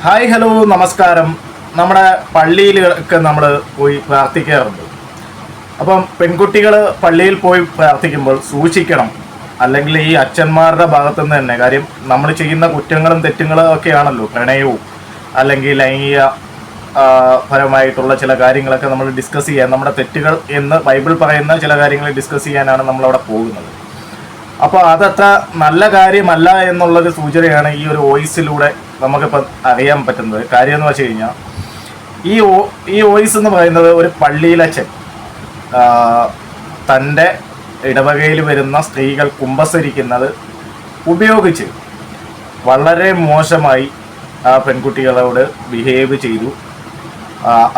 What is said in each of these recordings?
Hi hello നമസ്കാരം. നമ്മുടെ പള്ളിയിലൊക്കെ നമ്മൾ പോയി പ്രാർത്ഥിക്കാറുണ്ട്. അപ്പം പെൺകുട്ടികൾ പള്ളിയിൽ പോയി പ്രാർത്ഥിക്കുമ്പോൾ സൂക്ഷിക്കണം. അല്ലെങ്കിൽ ഈ അച്ഛന്മാരുടെ ഭാഗത്തുനിന്ന് തന്നെ കാര്യം നമ്മൾ ചെയ്യുന്ന കുറ്റങ്ങളും തെറ്റുകളും ഒക്കെയാണല്ലോ പ്രണയവും അല്ലെങ്കിൽ ലൈംഗിക പരമായിട്ടുള്ള ചില കാര്യങ്ങളൊക്കെ നമ്മൾ ഡിസ്കസ് ചെയ്യാൻ, നമ്മുടെ തെറ്റുകൾ എന്ന് ബൈബിൾ പറയുന്ന ചില കാര്യങ്ങൾ ഡിസ്കസ് ചെയ്യാനാണ് നമ്മളവിടെ പോകുന്നത്. അപ്പോൾ അതത്ര നല്ല കാര്യമല്ല എന്നുള്ളൊരു സൂചനയാണ് ഈ ഒരു വോയിസിലൂടെ നമുക്കിപ്പോൾ അറിയാൻ പറ്റുന്നത്. കാര്യം എന്ന് വെച്ച് കഴിഞ്ഞാൽ ഈ വോയിസ് എന്ന് പറയുന്നത് ഒരു പള്ളിയിലച്ഛൻ തൻ്റെ ഇടവകയിൽ വരുന്ന സ്ത്രീകൾ കുമ്പസരിക്കുന്നത് ഉപയോഗിച്ച് വളരെ മോശമായി ആ പെൺകുട്ടികളോട് ബിഹേവ് ചെയ്തു.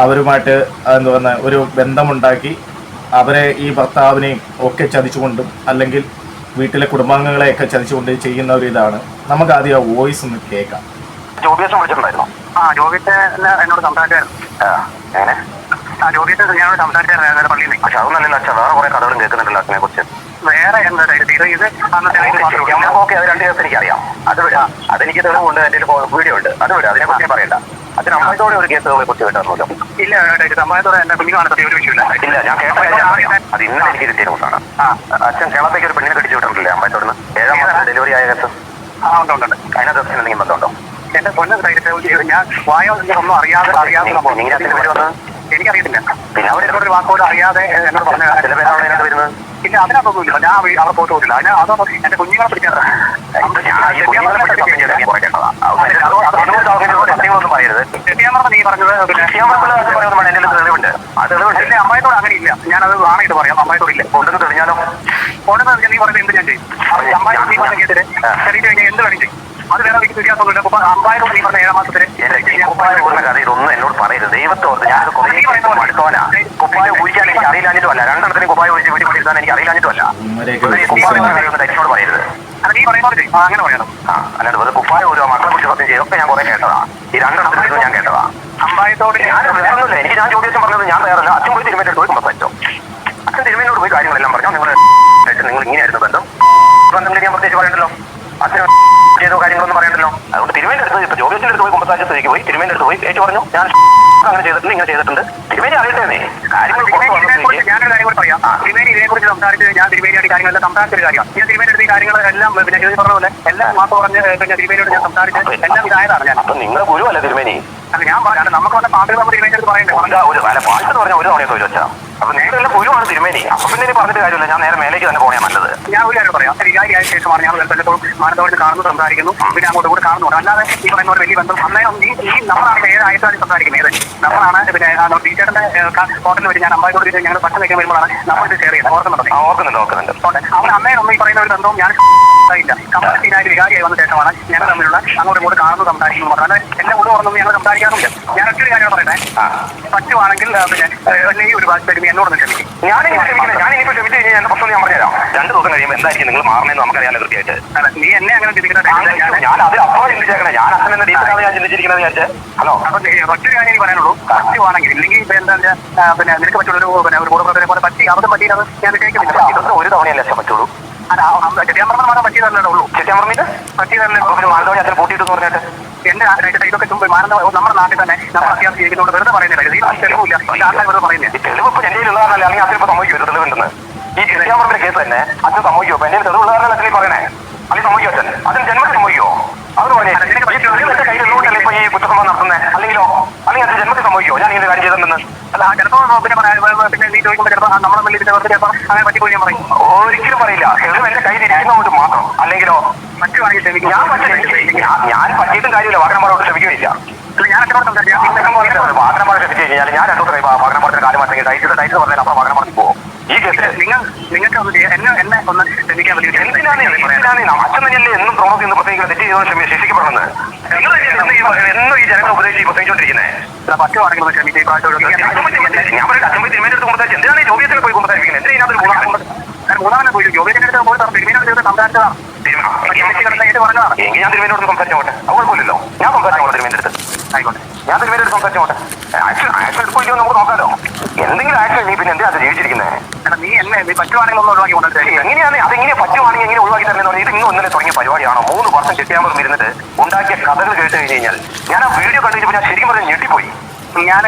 അവരുമായിട്ട് എന്താ പറയുക ഒരു ബന്ധമുണ്ടാക്കി അവരെ ഈ ഭർത്താവിനെയും ഒക്കെ ചതിച്ചുകൊണ്ടും അല്ലെങ്കിൽ വീട്ടിലെ കുടുംബാംഗങ്ങളെയൊക്കെ ചതിച്ചുകൊണ്ട് ചെയ്യുന്ന ഒരു ഇതാണ്. നമുക്ക് ആദ്യം ആ വോയിസ് ഒന്ന് കേൾക്കാം. വിളിച്ചിട്ടുണ്ടായിരുന്നു. എന്നോട് സംസാരിച്ചായിരുന്നു സംസാരിച്ചായിരുന്നു പള്ളിയിൽ. പക്ഷെ അതൊന്നല്ലല്ലോ അച്ഛാ, വേറെ കുറെ കഥകളും കേൾക്കുന്നുണ്ടല്ലോ അതിനെ കുറിച്ച്. വേറെ എന്താ ഇത് ഓക്കെ, അത് 2 ദിവസം എനിക്കറിയാം. അത് വിടാം, അതെനിക്ക് തെളിവുണ്ട്, എൻ്റെ വീഡിയോ ഉണ്ട്, അത് വിടാം, അതിനെ കുറിച്ച് പറയണ്ട. അച്ഛൻ അമ്മായത്തോടെ ഒരു കേസുകളെ കുറിച്ച് കേട്ടായിരുന്നല്ലോ. ഇല്ല, അമ്മായത്തോടെ എന്റെ കുഞ്ഞു കാണത്തെ ഒരു വിഷയമില്ല. ഇല്ല, ഞാൻ കേട്ട അത് ഇന്നലെ എനിക്ക് കിട്ടിയ ന്യൂസാണ്. അച്ഛൻ കേരളത്തേക്ക് ഒരു പെണ്ണിനെ കടിച്ചു വിട്ടിട്ടില്ലേ അമ്മായത്തോട്? 7ാം മാസം ഡെലിവറി ആയ കേസ്. ഉണ്ട്. അതിനകത്ത് അച്ഛൻ എന്തെങ്കിലും ബന്ധമുണ്ടോ? എന്റെ പൊന്നെ ഞാൻ വായോ ഒന്നും അറിയാതെ എനിക്കറിയത്തില്ല. പിന്നെ അവർ എന്നോട് ഒരു വാക്കോട് അറിയാതെ എന്നോട് പറഞ്ഞ ചില പേരാണ് അതിനകത്ത് വരുന്നത്. ഇല്ല, അതിനകത്തൊന്നുമില്ല. ഞാൻ അവിടെ പോയിട്ട് പോയിട്ടില്ല. അതോ എന്റെ കുഞ്ഞുങ്ങളെ പിടിക്കാറുണ്ട്. സത്യങ്ങളൊന്നും പറയരുത്. നീ പറഞ്ഞത് തെളിവുണ്ട്. അത് തെളിവുണ്ട്. എന്റെ അമ്മായത്തോട് അങ്ങനെ ഇല്ല. ഞാനത് ആണായിട്ട് പറയാം. അമ്മായത്തോട് ഇല്ല. ഉണ്ടെന്ന് തെളിഞ്ഞാലോ? ഉണ്ടെന്ന് നീ പറഞ്ഞത് എന്ത് ഞാൻ ചെയ്യും? അമ്മായി നീ പറഞ്ഞ കേട്ടിട്ട് ശരീരം കഴിഞ്ഞാൽ എന്ത് വേണം ചെയ്യും? അത് വേറെ എനിക്ക് തിരിയാത്തൊന്നുമില്ല. അമ്മായത്തോട് നീ പറഞ്ഞ 7ാം മാസത്തിന് കുപ്പായ പോകുന്ന കഥ ഇതൊന്നും എന്നോട് പറയരുത്. ദൈവത്തോർത്ത് ഞാൻ അടുത്തോനാ. കുപ്പായ ഊരിക്കാൻ എനിക്ക് അറിയില്ലാഞ്ഞിട്ടും അല്ല. 2 കുപ്പായ ഊരിച്ച് വീട്ടിൽ പിടിക്കാൻ എനിക്ക് അറിയില്ലാഞ്ഞിട്ടും അല്ല. എന്നോട് പറയരുത്. നീ പറയുന്നത് അങ്ങനെ പറയണം. അല്ലാണ്ട് വെറുതെ കുപ്പായ ഒരു മക്കളെ കുറിച്ച് സത്യം ചെയ്തൊക്കെ ഞാൻ കുറെ കേട്ടതാ. ഈ 2 ഞാൻ കേട്ടതാ. അമ്പായത്തോട് ഞാനൊന്നുമില്ല. എനിക്ക് ഞാൻ ചോദ്യം പറഞ്ഞത് ഞാൻ തയ്യാറല്ല. അച്ഛൻ പോയി തിരുമേനോട് പോയി സംസാരിച്ചോ. അച്ഛൻ തിരുമേനോട് പോയി കാര്യങ്ങളെല്ലാം പറഞ്ഞു. നിങ്ങൾ ഇങ്ങനെയായിരുന്നു ബന്ധം. ഞാൻ പ്രത്യേകിച്ച് പറയണ്ടല്ലോ. അച്ഛൻ ചെയ്തോ കാര്യങ്ങളൊന്നും പറയണ്ടല്ലോ. അതുകൊണ്ട് തിരുമേന്റെ അടുത്ത് ഇപ്പൊ ജോബിന്റെ അടുത്ത് പോയി കുമ്പസാരിച്ച സ്ഥിതിക്ക് പോയി തിരുമേന്റെ അടുത്ത് പോയി ഏറ്റു പറഞ്ഞു ഞാൻ അങ്ങനെ ചെയ്തിട്ടുണ്ട്, ഇങ്ങനെ ചെയ്തിട്ടുണ്ട്. തിരുമേനി അറിയട്ടേ കാര്യങ്ങൾ. ഞാനൊരു കാര്യം കൂടി പറയാം. തിരുമേനി ഇതിനെക്കുറിച്ച് സംസാരിച്ചത് ഞാൻ തിരുമേനിയായിട്ട് കാര്യങ്ങളെല്ലാം സംസാരിച്ചൊരു കാര്യമാണ്. ഞാൻ തിരുമേനി അടുത്ത് ഈ കാര്യങ്ങളെല്ലാം പിന്നെ ചെയ്ത് പറഞ്ഞ പോലെ എല്ലാം മാസം പറഞ്ഞ് പിന്നെ തിരുമേനിയോട് ഞാൻ സംസാരിച്ചത് എല്ലാം ഇതായതാണ്. ഞാൻ അപ്പൊ നിങ്ങൾ ഗുരു അല്ല തിരുമേനി. അല്ല, ഞാൻ പറയാം നമുക്ക് വന്ന പാട്ടുകൾ നമ്മൾ തിരുമേനി അടുത്ത് പറയണ്ടേ? ഒരു പാട്ട് എന്ന് പറഞ്ഞാൽ ഒരു തവണയൊക്കെ ഒരു വെച്ചാൽ അപ്പൊ നിങ്ങളെല്ലാം ഗുരുവാണ് തിരുമേനി. അപ്പൊ പിന്നെ പറഞ്ഞിട്ട് കാര്യമില്ല. ഞാൻ നേരെ മേലേക്ക് തന്നെ പോയാൽ നല്ലത്. ഞാൻ ഒരു കാര്യം പറയാം. വികാരിയായ ശേഷമാണ് ഞങ്ങൾ വല്ലപ്പോഴും മാനന്തവാടിയിൽ കാണുന്നു, സംസാരിക്കുന്നു, പിന്നെ അങ്ങോട്ട് കൂടെ കാണുന്നുണ്ട്. അല്ലാതെ ഈ പറയുന്ന ഒരു വലിയ ബന്ധം അന്നേ ഈ നമ്മളാണ് ഏത് ആയിട്ടാണ് സംസാരിക്കുന്നത്. ഏത് നമ്മളാണ് പിന്നെ ടീച്ചറിന്റെ ഹോട്ടലിൽ വരും. ഞാൻ അമ്മായിത്തോട് ഞങ്ങൾ ഭക്ഷണം കഴിക്കാൻ വരുമ്പോഴാണ് നമ്മൾ ഇത് ഷെയർ ചെയ്യുന്നത്. ഓർക്കുന്നുണ്ട്. അവർ അന്നേ ഒന്നും ഈ പറയുന്ന ഒരു ബന്ധവും ഞാൻ ഇല്ല. കമ്പലീനായിട്ട് വികാരിയായി വന്ന ശേഷമാണ് ഞങ്ങൾ തമ്മിലുള്ള അങ്ങോട്ട് കൂടെ കാണുന്നു, സംസാരിക്കുന്നു പറഞ്ഞാൽ എല്ലാം കൂടെ ഓർമ്മ ഞങ്ങൾ സംസാരിക്കാറുണ്ട്. ഞാൻ ഒറ്റൊരു കാര്യം പറയട്ടെ, പറ്റുവാണെങ്കിൽ പിന്നെ ഈ ഒരു ഭാഷ എന്നോട് ക്ഷമിക്കും. ഞാനിപ്പോ ക്ഷമിച്ചു കഴിഞ്ഞാൽ എന്റെ പ്രശ്നം ഞാൻ പറഞ്ഞുതരാം. 2 ദിവസം കഴിയുമ്പോൾ എന്തായിരിക്കും നിങ്ങൾ മാറണമെന്ന് നമുക്കറിയാലോ കൃത്യമായിട്ട്. നീ എന്നെ അങ്ങനെ ചിന്തിക്കുന്നത് ഞാൻ അത് അപ്പോഴും ചിന്തിച്ചേക്കണേ. ഞാൻ അച്ഛൻ എന്ന ഡീസലാണ് ഞാൻ ചിന്തിച്ചിരിക്കുന്നത് വിചാരിച്ച്. ഹലോ, അപ്പൊ ഒറ്റൊരു കാര്യം എനിക്ക് പറയാനുള്ളൂ. പറ്റുവാണെങ്കിൽ ഇല്ലെങ്കിൽ ഇപ്പൊ എന്താ പിന്നെ നിനക്ക് പറ്റുള്ളൂ പിന്നെ ഒരു കൂടെ പോലെ പറ്റി അബദ്ധം പറ്റിയത് ഞാൻ വിജയിക്കുന്നില്ല. ഇതൊന്നും ഒരു തവണയല്ലേ അച്ഛൻ പറ്റുള്ളൂ. ചെട്ടിയാമ്പറന്ന് മാത്രം പറ്റിയതല്ലേ ഉള്ളൂ. ചെട്ടിയാമ്പറന്നിട്ട് പറ്റിയതല്ലേ മാനന്തവാടി അച്ഛൻ കൂട്ടിയിട്ട് പറഞ്ഞിട്ട് എന്റെ ഇതൊക്കെ നമ്മുടെ നാട്ടിൽ തന്നെ നമ്മൾ അത്യാവശ്യം ജീവിക്കുന്നതുകൊണ്ട് വെറുതെ പറയുന്നില്ല. തെളിവില്ല. വെറുതെ പറയുന്നില്ല. തെളിവ് ഇപ്പൊ എന്റെ ഉള്ളതാണല്ലേ? അല്ലെങ്കിൽ അച്ഛൻ ഇപ്പൊ സമ്മതിക്കും തെളിവുണ്ടെന്ന്. ഈ ചെട്ടിയാമ്പറത്തിന്റെ കേസ് തന്നെ അച്ഛൻ സമ്മതിക്കോ? എന്റെ തെളിവുള്ളതാണല്ലോ അച്ഛനെ പറയണേ. അല്ലെങ്കിൽ സമ്മതിക്കോ അച്ഛൻ? അതിന് ജന്മത്തിൽ സമ്മതിക്കോ? അത് പോലെ കയ്യിലുള്ളതുകൊണ്ടല്ലേ ഇപ്പൊ ഈ കുറ്റസമ്മതം നടത്തുന്നത്? അല്ലെങ്കിൽ അച്ഛൻ ജന്മത്തിൽ സമ്മതിക്കോ ഞാൻ ഇങ്ങനെ കാര്യം ചെയ്തിട്ടുണ്ടെന്ന്? അല്ല, ചിലപ്പോ പിന്നെ നീ ചോദിക്കുമ്പോൾ ചിലപ്പോൾ നമ്മളെ വലിയ ചിലപ്പോൾ അങ്ങനെ പറ്റിപ്പോയി ഞാൻ പറയും. ഒരിക്കലും പറയില്ല. തെളിവ് എന്റെ കയ്യിൽ ഇരിക്കുന്നതുകൊണ്ട് മാത്രം. അല്ലെങ്കിലോ പറ്റുവാണെങ്കിൽ ക്ഷമിക്കും. ഞാൻ പറ്റിയിട്ടും കാര്യമില്ല. വാഹനമാരോട് ക്ഷമിക്കുകയില്ല. ഞാൻ അച്ഛനോട് സംസാരിക്കാം. വാഹനമാരെ ക്ഷമിച്ചു കഴിഞ്ഞാൽ ഞാൻ 2 ദിവസം വാഹനമാരത്തിന് കാര്യം മാറ്റെങ്കിൽ ടൈറ്റ് പറഞ്ഞാൽ അപ്പൊ വാഹനമാർക്ക് പോകും. ഈ കേസ് നിങ്ങൾക്ക് ഒന്ന് എന്നെ ഒന്ന് ക്ഷമിക്കാൻ പറ്റില്ല. അച്ഛൻ തന്നെയല്ലേ എന്നും പ്രോമോസ് ചെയ്യുന്ന പ്രത്യേകിച്ച് തെറ്റ് ചെയ്തോ ശിക്ഷിക്കപ്പെടുന്നത്. എന്നും ഈ ജനങ്ങളെ ഉപദേശിച്ച് പ്രത്യേകിച്ചോണ്ടിരിക്കുന്നത്. പറ്റുവാണെങ്കിൽ ഒന്ന് ക്ഷമിക്കുക. ഞാൻ പറയും അച്ഛൻ പോയി തിരുമേനെടുത്ത് കൊണ്ടുവച്ചാൽ എന്തിനാണ് ഈ ജോബിയത്തിൽ പോയി കൊണ്ടുവച്ചിരിക്കുന്നത്? എന്തിനാ ഇതിനകത്ത് മൂന്നാമനെ പോയി ജോബിയത്തിന്റെ അടുത്ത് പോയി തിരുമേനോട് സംസാരിച്ചതാണ്. എങ്കിൽ ഞാൻ തിരുമേനോട് സംസാരിച്ചോട്ടെ, അത് കുഴപ്പമില്ലല്ലോ. ഞാൻ സംസാരിച്ചോട്ടെ തിരുമേന്റെ അടുത്ത്. ആയിക്കോട്ടെ, ഞാൻ തിരുമേനോട് സംസാരിച്ചോട്ടെ. ആക്ഷൻ എടുക്കില്ലോ നമുക്ക് നോക്കാലോ. എന്തെങ്കിലും ആക്ഷൻ നീ പിന്നെ എന്തിനാ ജീവിച്ചിരിക്കുന്നത്? നീ എന്നെ നീ പറ്റുവാണെങ്കിൽ ഒന്ന് ഒഴിവാക്കി കൊണ്ടുവരും. എങ്ങനെയാണ് അതെങ്ങനെ പറ്റുവാണെങ്കിൽ എങ്ങനെ ഒഴിവാക്കി തരുന്നത് പറഞ്ഞാൽ ഇത് ഇന്നും ഇന്നലെ തുടങ്ങിയ പരിപാടിയാണോ? 3 വർഷം ചെട്ടിയാമ്പറം ഇരുന്നിട്ട് ഉണ്ടാക്കിയ കഥകൾ കേട്ട് കഴിഞ്ഞ് കഴിഞ്ഞാൽ ഞാൻ ആ വീഡിയോ കണ്ടു കഴിഞ്ഞപ്പോൾ ഞാൻ ശരിക്കും പറഞ്ഞാൽ ഞെട്ടിപ്പോയി. ഞാൻ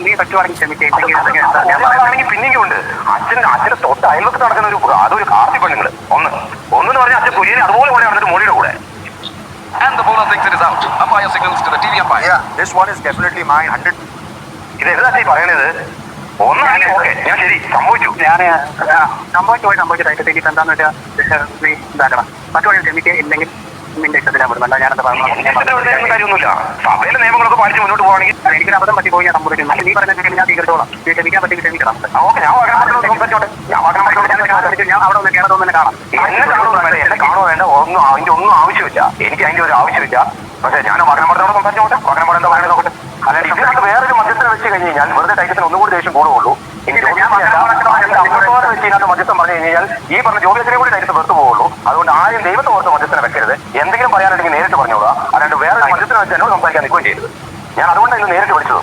നീ പറ്റുവാണെങ്കിൽ ക്ഷമിക്കുകയാണെങ്കിൽ പിന്നെയും ഉണ്ട്. അച്ഛന്റെ തൊട്ട് അയൽവത്ത് നടക്കുന്ന അതൊരു കാർത്തി പെണ്ണുങ്ങൾ ഒന്നെന്ന് പറഞ്ഞാൽ അച്ഛൻ കുര്യനെ അതുപോലെ കൂടെ നടന്നിട്ട് മോളിയുടെ കൂടെ. And the bowler thinks it is out. Umpire signals to the TV umpire. Yeah, this one is definitely mine. 100. ഇത് എന്താ പറയണത്? ഒന്നാണെങ്കിൽ ഓക്കെ, ഞാൻ ശരി സമ്മതിച്ചു. ഞാൻ സംഭവിച്ചതായിട്ട് ഇപ്പം എന്താന്ന് വെച്ചാൽ നീ ഇതാക്കണം. പറ്റുവാണെങ്കിൽ ക്ഷമിക്കുക, ഇല്ലെങ്കിൽ നിന്റെ ഇഷ്ടത്തിലാണ് വിടും. അല്ല ഞാനെന്താ കാര്യമൊന്നുമില്ല. സഭയിലെ നിയമങ്ങളൊക്കെ പാലിച്ച് മുന്നോട്ട് പോകണമെങ്കിൽ എനിക്കൊരു അബദ്ധം പറ്റി പോയി ഞാൻ സംഭവിക്കുന്നു. നീ പറഞ്ഞ ഞാൻ സ്വീകരിച്ചോളാം. നീ ക്ഷമിക്കാൻ പറ്റി ക്ഷമിക്കണം. ഓക്കെ, ഞാൻ സംസാരിച്ചോട്ടെ. ഞാൻ അവിടെ ഒന്ന് കേരളം തന്നെ കാണാം. എന്നെ കാണുമോ വേണ്ട, അതിന്റെ ഒന്നും ആവശ്യമില്ല. എനിക്ക് അതിന്റെ ഒരു ആവശ്യമില്ല. പക്ഷേ ഞാൻ വാഹനമടത്തോടെ സംസാരിച്ചോട്ടെ. വാഹനമടം എന്താ പറയുന്നത് നോക്കട്ടെ. അല്ലാണ്ട് ഇതിനകത്ത് വേറൊരു മധ്യസ്ഥനെ വെച്ച് കഴിഞ്ഞ് കഴിഞ്ഞാൽ വെറുതെ ടൈറ്റത്തിന് ഒന്നും കൂടി ദേഷ്യം കൂടുകയുള്ളൂ. അമ്പത്തോടെ വെച്ച് ഇതിനകത്ത് മധ്യസ്ഥം പറഞ്ഞു കഴിഞ്ഞാൽ ഈ പറഞ്ഞ ജോബിയസിനെ കൂടി ടൈറ്റത്ത് വെറുതെ പോവുള്ളൂ. അതുകൊണ്ട് ആരും ദൈവത്തെ ഓർത്ത് മധ്യസ്ഥനെ വെക്കരുത്. എന്തെങ്കിലും പറയാനുണ്ടെങ്കിൽ നേരിട്ട് പറഞ്ഞോളാം. അല്ലാണ്ട് വേറൊരു മധ്യസ്ഥനെ വെച്ച് എന്നോട് സംസാരിക്കാൻ നിൽക്കുകയും ചെയ്തത്. ഞാൻ അതുകൊണ്ടാണ് ഇന്ന് നേരിട്ട് വിളിച്ചത്.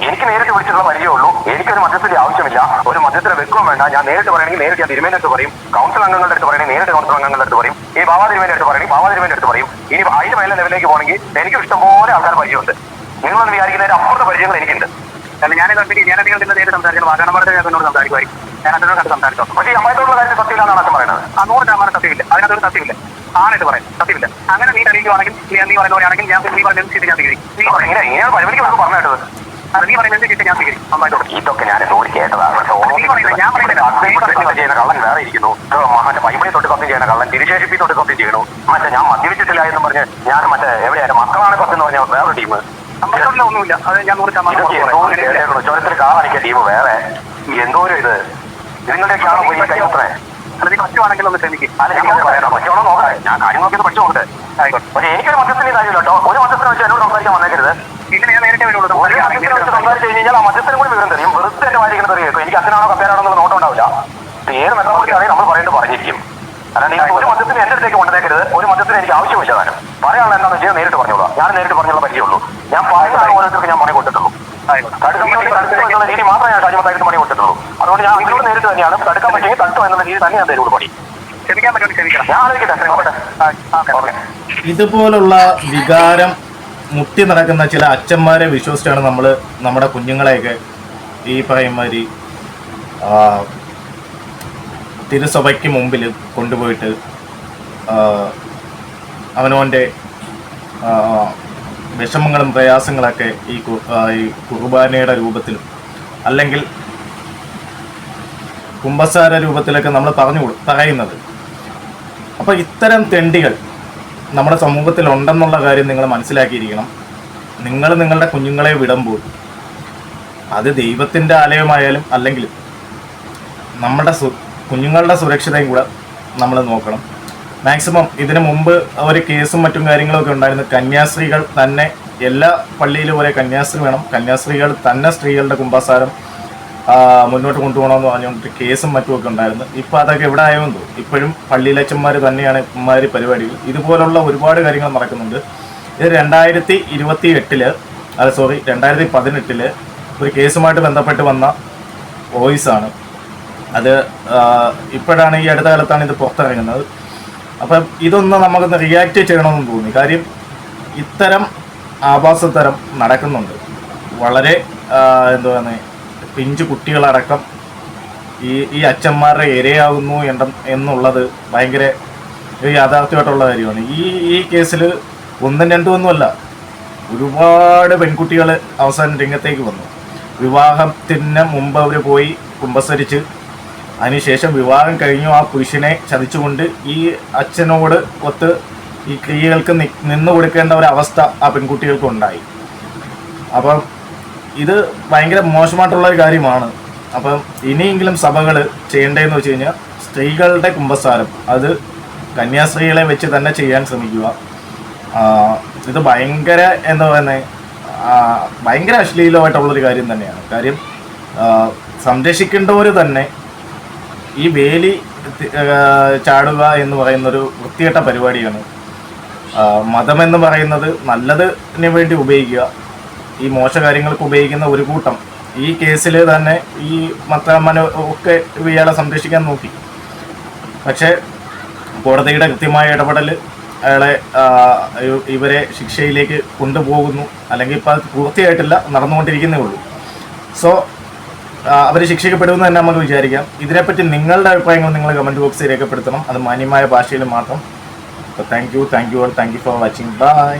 എനിക്ക് നേരിട്ട് വിളിച്ചിട്ടുള്ള പരിചയമുള്ളൂ. എനിക്കൊരു മധ്യസ്ഥന്റെ ആവശ്യമില്ല. ഒരു മധ്യസ്ഥനെ വെക്കുകയും വേണ്ട. ഞാൻ നേരിട്ട് പറയണമെങ്കിൽ നേരിട്ട് ഞാൻ തിരുമേന്റെ അടുത്ത് പറയും. കൗൺസിൽ അംഗങ്ങളുടെ അടുത്ത് പറയണമെങ്കിൽ നേരിട്ട് കൗൺസിൽ അംഗങ്ങളുടെ അടുത്ത് പറയും. ഈ ബാബാ തിരുമേന്റെ അടുത്ത് പറയണമെങ്കിൽ ബാബാ തിരുമേന്റെ അടുത്ത് പറയും. ഇനി അതിന്റെ മേലെ ലെവലിലേക്ക് പോകണമെങ്കിൽ എനിക്ക് ഇഷ്ടംപോലെ ആൾക്കാർ പരിചയമുണ്ട്. നിങ്ങളൊന്ന് വിചാരിക്കുന്നതിന്റെ അപ്പുറത്തെ പരിചയങ്ങൾ എനിക്കുണ്ട്. അല്ല ഞാനധികം നേരിട്ട് സംസാരിക്കണം. വാഹനമടത്തിൽ ഞാൻ എന്നോട് സംസാരിക്കുമായിരിക്കും. ഞാൻ അതിനോട് കണ്ട് സംസാരിച്ചോ. പക്ഷേ ഈ അമ്മായത്തോടുള്ള കാര്യത്തിൽ സത്യമില്ലാന്നാണ് അച്ഛൻ പറയുന്നത്. 100% സത്യമില്ല. അതിനകത്തൊരു സത്യമില്ല. ആണായിട്ട് പറയാം, സത്യമില്ല. അങ്ങനെ നീ തെളിയിക്കുവാണെങ്കിൽ നീ പറയുന്ന പോലെയാണെങ്കിൽ ഞാൻ നീ പറയുന്നത് ശരി ഞാൻ സ്വീകരിക്കും. ഇങ്ങനെ പരിപാടിക്ക് നമുക്ക് പറഞ്ഞു കേട്ടത്. അത് നീ പറയുന്നത് ശരി ഞാൻ സ്വീകരിക്കും. അമ്മായിത്തോട് ഇതൊക്കെ ഞാൻ എന്നോട് കേട്ടതാണ്. ചെയ്യുന്ന കള്ളൻ വേറെ ഇരിക്കുന്നു. മറ്റേ ബൈബിളിൽ തൊട്ട് സത്യം ചെയ്യുന്ന കള്ളൻ തിരുശേഷിപ്പി തൊട്ട് സത്യം ചെയ്യണു. മറ്റേ ഞാൻ മദ്യപിച്ചിട്ടില്ല എന്ന് പറഞ്ഞ് ഞാൻ മറ്റേ എവിടെയായിരുന്നു മക്കളാണ് സത്യം പറഞ്ഞ വേറെ ടീം. ഒന്നുമില്ല. അത് ഞാൻ 100% ചോരത്തിൽ കാണിക്കുക ടീം വേറെ. എന്തോരം ഇത് നിങ്ങളുടെയൊക്കെയാണോ പോയി കൈത്രേ? നീ പറ്റുവാണെങ്കിൽ ഒന്ന് ക്ഷമിക്കും. അല്ല ഞാൻ പറയാനോ പറ്റുവാണോ നോക്കാം. ഞാൻ കാര്യം നോക്കിയത് പഠിച്ചോണ്ട് ആയിക്കോട്ടെ. പക്ഷേ എനിക്കൊരു മധ്യസ്ഥന് കാര്യമില്ല കേട്ടോ. ഒരു മധ്യസ്ഥനെ വെച്ച് എന്നോട് സംസാരിക്കാൻ വന്നേക്കരുത്. പിന്നെ ഞാൻ നേരിട്ട് വരുള്ളൂ. സംസാരിച്ച് കഴിഞ്ഞാൽ ആ മധ്യസ്ഥനും കൂടി വിവരം തരും. വെറുതെ എന്റെ വായിക്കുന്ന തെറിയേക്കും. എനിക്ക് അച്ഛനാണോ കപ്പേരാണോ എന്നുള്ള നോട്ടം ഉണ്ടാവില്ല. ഏത് മെത്തമൊക്കെയാണെങ്കിൽ നമ്മൾ പറയേണ്ടത് പറഞ്ഞിരിക്കും. അല്ലാണ്ട് എനിക്ക് ഒരു മധ്യത്തിന് എന്റെ അടുത്തേക്ക് കൊണ്ടുവന്നേക്കരുത്. ഒരു മധ്യത്തിന് എനിക്ക് ആവശ്യമില്ല. താനും പറയാനുള്ള എന്താണെന്ന് വെച്ചാൽ നേരിട്ട് പറഞ്ഞോളൂ. ഞാൻ നേരിട്ട് പറഞ്ഞുള്ള പരിചയമുള്ളൂ. ഞാൻ പറയുന്ന ഓരോരുത്തർക്ക് ഞാൻ പണി കൊടുത്തിട്ടുള്ളൂ. എന്നുള്ള രീതി മാത്രമേ ഞാൻ ഷാജിമത്തായിട്ട് പണി കൊടുത്തിട്ടുള്ളൂ. അതുകൊണ്ട് ഞാൻ ഇതിലൂടെ നേരിട്ട് തന്നെയാണ് തടുക്കാൻ പറ്റുമെങ്കിൽ തട്ടോ എന്നുള്ള രീതി തന്നെ ഞാൻ തരുള്ളൂ പണി. ക്ഷമിക്കാൻ പറ്റുമെങ്കിൽ ക്ഷമിക്കണം. ഞാൻ ആലോചിക്കട്ടെ. ഇതുപോലുള്ള വികാരം മുട്ടി നടക്കുന്ന ചില അച്ഛന്മാരെ വിശ്വസിച്ചാണ് നമ്മൾ നമ്മുടെ കുഞ്ഞുങ്ങളെയൊക്കെ ഈ പറയുമാതിരി തിരുസഭയ്ക്ക് മുമ്പിൽ കൊണ്ടുപോയിട്ട് അവനവൻ്റെ വിഷമങ്ങളും പ്രയാസങ്ങളൊക്കെ ഈ കുർബാനയുടെ രൂപത്തിലും അല്ലെങ്കിൽ കുമ്പസാര രൂപത്തിലൊക്കെ നമ്മൾ പറയുന്നത്. അപ്പോൾ ഇത്തരം തെണ്ടികൾ നമ്മുടെ സമൂഹത്തിലുണ്ടെന്നുള്ള കാര്യം നിങ്ങൾ മനസ്സിലാക്കിയിരിക്കണം. നിങ്ങൾ നിങ്ങളുടെ കുഞ്ഞുങ്ങളെ വിടുമ്പോൾ അത് ദൈവത്തിൻ്റെ ആലയമായാലും അല്ലെങ്കിൽ നമ്മുടെ കുഞ്ഞുങ്ങളുടെ സുരക്ഷിതയും കൂടെ നമ്മൾ നോക്കണം. മാക്സിമം ഇതിനു മുമ്പ് ഒരു കേസും മറ്റും കാര്യങ്ങളൊക്കെ ഉണ്ടായിരുന്നു. കന്യാസ്ത്രീകൾ തന്നെ എല്ലാ പള്ളിയിലും ഒരേ കന്യാസ്ത്രീ വേണം, കന്യാസ്ത്രീകൾ തന്നെ സ്ത്രീകളുടെ കുമ്പസാരം മുന്നോട്ട് കൊണ്ടുപോകണമെന്ന് പറഞ്ഞുകൊണ്ട് കേസും മറ്റുമൊക്കെ ഉണ്ടായിരുന്നു. ഇപ്പോൾ അതൊക്കെ എവിടെ ആയെന്ന് തോന്നും. ഇപ്പോഴും പള്ളിയിലച്ചന്മാർ തന്നെയാണ് ഇമാതിരി പരിപാടികൾ. ഇതുപോലുള്ള ഒരുപാട് കാര്യങ്ങൾ നടക്കുന്നുണ്ട്. ഇത് 2018 ഒരു കേസുമായിട്ട് ബന്ധപ്പെട്ട് വന്ന വോയിസാണ്. അത് ഇപ്പോഴാണ് ഈ അടുത്ത കാലത്താണ് ഇത് പുറത്തിറങ്ങുന്നത്. അപ്പം ഇതൊന്ന് നമുക്കൊന്ന് റിയാക്ട് ചെയ്യണമെന്ന് തോന്നി. കാര്യം ഇത്തരം ആഭാസത്തരം നടക്കുന്നുണ്ട്. വളരെ എന്തുവാന്ന് പിഞ്ചു കുട്ടികളടക്കം ഈ അച്ഛന്മാരുടെ ഇരയാകുന്നു എന്നുള്ളത് ഭയങ്കര യാഥാർത്ഥ്യമായിട്ടുള്ള കാര്യമാണ്. ഈ കേസിൽ 1-2 ഒരുപാട് പെൺകുട്ടികൾ അവസാനം രംഗത്തേക്ക് വന്നു. വിവാഹത്തിന് മുമ്പ് അവർ പോയി കുമ്പസരിച്ച് അതിനുശേഷം വിവാഹം കഴിഞ്ഞു ആ പുരുഷനെ ചതിച്ചുകൊണ്ട് ഈ അച്ഛനോട് ഒത്ത് ഈ ക്രിയകൾക്ക് നിന്നു കൊടുക്കേണ്ട ഒരവസ്ഥ ആ പെൺകുട്ടികൾക്കുണ്ടായി. അപ്പം ഇത് ഭയങ്കര മോശമായിട്ടുള്ളൊരു കാര്യമാണ്. അപ്പം ഇനിയെങ്കിലും സഭകൾ ചെയ്യേണ്ടതെന്ന് വെച്ച് കഴിഞ്ഞാൽ സ്ത്രീകളുടെ കുമ്പസാരം അത് കന്യാസ്ത്രീകളെ വെച്ച് തന്നെ ചെയ്യാൻ ശ്രമിക്കുക. ഇത് ഭയങ്കര എന്താ പറയുന്നത് ഭയങ്കര അശ്ലീലമായിട്ടുള്ളൊരു കാര്യം തന്നെയാണ്. കാര്യം സംരക്ഷിക്കേണ്ടവർ തന്നെ ഈ വേലി ചാടുക എന്ന് പറയുന്നൊരു വൃത്തികെട്ട പരിപാടിയാണ്. മതമെന്ന് പറയുന്നത് നല്ലതിന് വേണ്ടി ഉപയോഗിക്കുക, ഈ മോശ കാര്യങ്ങൾക്ക് ഉപയോഗിക്കുന്ന ഒരു കൂട്ടം ഈ കേസിൽ തന്നെ ഈ മത്താമ്മനെ ഒക്കെ ഇയാളെ സംരക്ഷിക്കാൻ നോക്കി. പക്ഷേ കോടതിയുടെ കൃത്യമായ ഇടപെടൽ അയാളെ ഇവരെ ശിക്ഷയിലേക്ക് കൊണ്ടുപോകുന്നു. അല്ലെങ്കിൽ ഇപ്പോൾ അത് പൂർത്തിയായിട്ടില്ല, നടന്നുകൊണ്ടിരിക്കുന്നേ ഉള്ളൂ. സോ അവർ ശിക്ഷിക്കപ്പെടുമെന്ന് തന്നെ നമുക്ക് വിചാരിക്കാം. ഇതിനെപ്പറ്റി നിങ്ങളുടെ അഭിപ്രായങ്ങൾ നിങ്ങൾ കമൻറ്റ് ബോക്സിൽ രേഖപ്പെടുത്തണം, അത് മാന്യമായ ഭാഷയിൽ മാത്രം. അപ്പോൾ thank you all, thank you for watching, by.